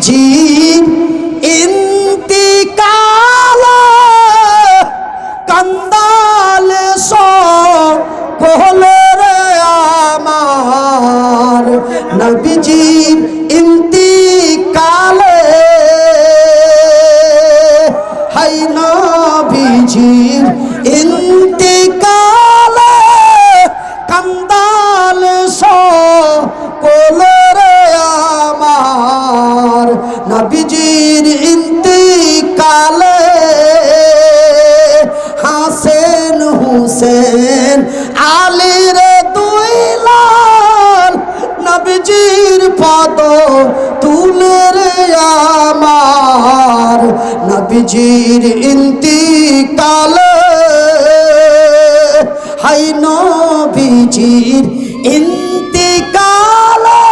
নবীজির ইন্তিকাল কান্দালে সকলে রে আমার নবীজির ইন্তিকালে হাই নবীজির ইন্তিকালে কান্দালে সকলে রে আমার নবীজির ইন্তিকালে হাসেন হুসেন আলীর দুই লাল নবীজির পদ তুলে রে আমার নবীজির ইন্তিকালে হাই নবীজির ইন্তিকালে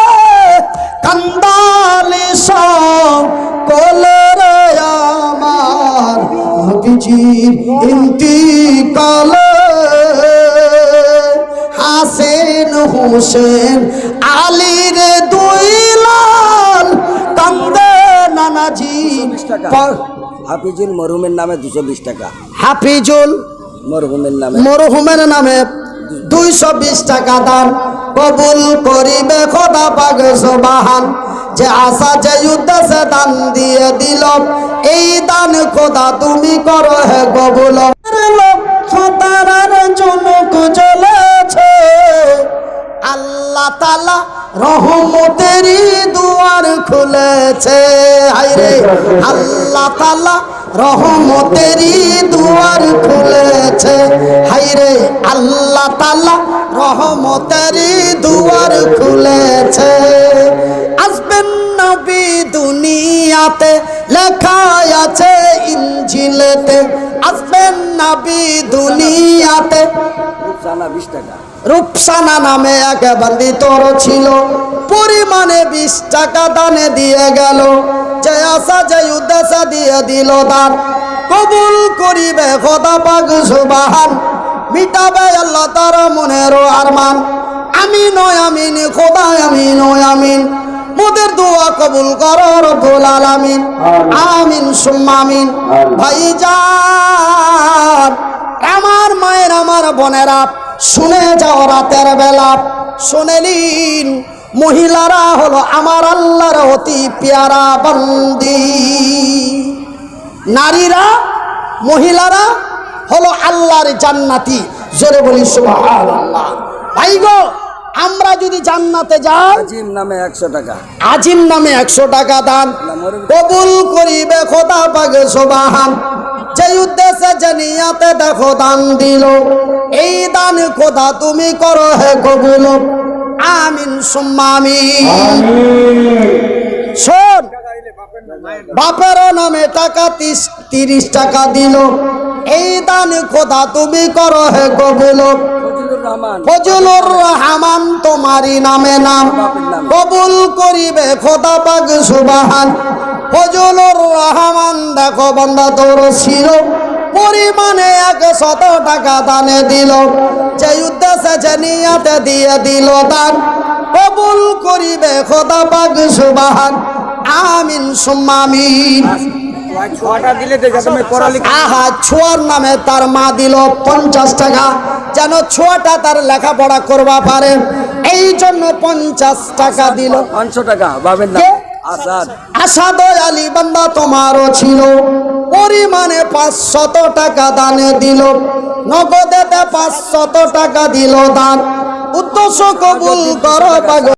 কান্দালে সকলে রে আমার নবীজির ইন্তিকালে হাসেন হুসেন আলীর দুই লাল কান্দে নানাজি। হাফিজুল মরহুমের নামে 220 টাকা। হাফিজুল মরহুমের নামে 220 টাকা দান কবুল করিবে খোদা পাক সুবহান। যে আশা যে উদ্দেশ্যে দান দিয়ে দিল এই দান খোদা তুমি করো হে কবুল। লক্ষ তারার জনক জ্বলেছে আল্লাহ তাআলা রহমতেরই দুয়ার খুলেছে। হায়রে আল্লাহ তাআলা রহমতেরই দুয়ার খুলেছে। হায়রে আল্লাহ তাআলা রহমতেরই দুয়ার খুলেছে। আসবেন নবী দুনিয়াতে লেখা আছে ইনজিলেতে। আসবেন নবী দুনিয়াতে। রূপসানা নামে এক বান্দি তোর ছিল পরিমাণে 20 টাকা দানে দিয়ে গেল। যে আশা যে উদ্দেশ্য দিয়ে দিল দান কবুল করিবে খোদা পাক সুবহান। মিটাবে আল্লাহ তার মনের আরমান। আমিন ও আমিন খোদা আমিন ও আমিন। মোদের দোয়া কবুল করো রব্বুল আলামিন। আমিন সুম্মা আমিন। ভাইজান আমার মায়ের আমার বোনেরা শুনে যাও রাতের বেলা শুনে নিন মহিলারা হলো আমার আল্লাহর অতি পেয়ারা বান্দি। নারীরা মহিলারা হলো আল্লাহর জান্নাতি। জোরে বলি সুবহানাল্লাহ। ভাই গো আমরা যদি জান্নাতে যাই আজিম নামে 100 টাকা। আজিম নামে 100 টাকা দান কবুল করিবে খোদা পাক সুবহান। যে উদ্দেশ্যে যে নিয়াতে দেখো দান দিল এই দান খোদা তুমি করো হে কবুল। আমিন সুম্মা আমিন। শোন বাপের নামে টাকা 30 টাকা দিল এই দান খোদা তুমি করো হে কবুল। ফজলুর রহমান তোমারই নামে নাম কবুল করিবে খোদা পাক সুবহান। ফজলুর রহমান দেখো বান্দা তোর ছিল পরিমাণে 100 টাকা দানে দিল। যে উদ্দেশ্যে যে নিয়াতে দিয়ে দিল দান কবুল করিবে খোদা পাক সুবহান। আমিন সুম্মা আমিন। আহা ছোয়ার নামে তার মা দিল 50 টাকা যেন ছোয়াটা তার লেখাপড়া করবা পারে এই জন্য 50 টাকা দিল। 500 টাকা বাবের নাম আসাদ। আসাদ আলী বান্দা তোমারও ছিল পরিমাণে 500 টাকা দানে দিল। নগদেতে 500 টাকা দিল দান উদ্দেশ্য কবুল করো পাগল।